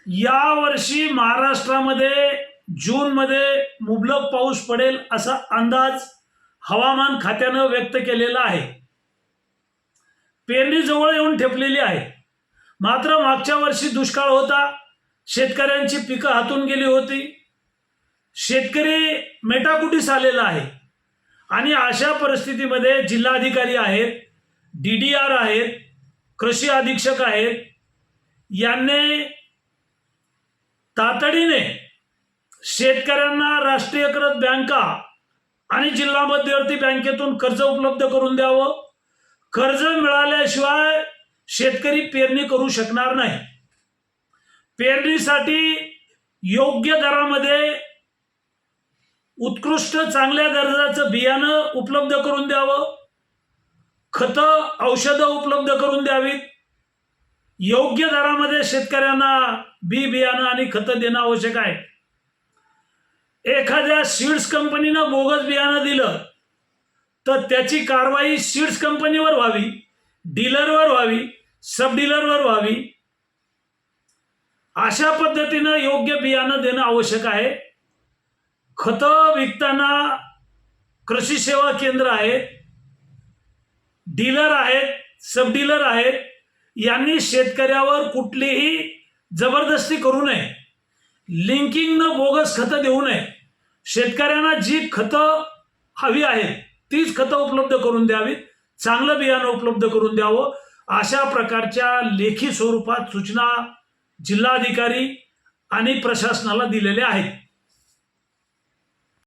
यावर्षी महाराष्ट्रामध्ये जूनमध्ये मुबलक पाऊस पडेल असा अंदाज हवामान खात्यानं व्यक्त केलेला आहे। पेरणी जवळ येऊन ठेपलेली आहे। मात्र मागच्या वर्षी दुष्काळ होता, शेतकऱ्यांची पिकं हातून गेली होती, शेतकरी मेटाकुटीस आलेला आहे आणि अशा परिस्थितीमध्ये जिल्हाधिकारी आहेत, DDR आहेत, कृषी अधीक्षक आहेत, यांनी तातडीने शेतकऱ्यांना राष्ट्रीयकृत बँका आणि जिल्हा मध्यवर्ती बँकेतून कर्ज उपलब्ध करून द्यावं। कर्ज मिळाल्याशिवाय शेतकरी पेरणी करू शकणार नाही। पेरणीसाठी योग्य दरामध्ये उत्कृष्ट चांगल्या दर्जाचं बियाणं उपलब्ध करून द्यावं, खतं औषधं उपलब्ध करून द्यावीत। योग्य दरामध्ये शेतकऱ्यांना बियाणं आणि खतं देणं आवश्यक आहे। एखाद्या सीड्स कंपनीनं बोगस बियाणं दिलं तर त्याची कारवाई सीड्स कंपनीवर व्हावी, डीलरवर व्हावी, सब डीलरवर व्हावी। अशा पद्धतीनं योग्य बियाणं देणं आवश्यक आहे। खतं विकताना कृषी सेवा केंद्र आहेत, डीलर आहेत, सब डीलर आहेत, यांनी शेतकऱ्यावर कुठलीही जबरदस्ती करू नये, लिंकिंगनं बोगस खतं देऊ नये। शेतकऱ्यांना जी खतं हवी आहेत तीच खतं उपलब्ध करून द्यावीत, चांगलं बियाणं उपलब्ध करून द्यावं। अशा प्रकारच्या लेखी स्वरूपात सूचना जिल्हाधिकारी आणि प्रशासनाला दिलेल्या आहेत।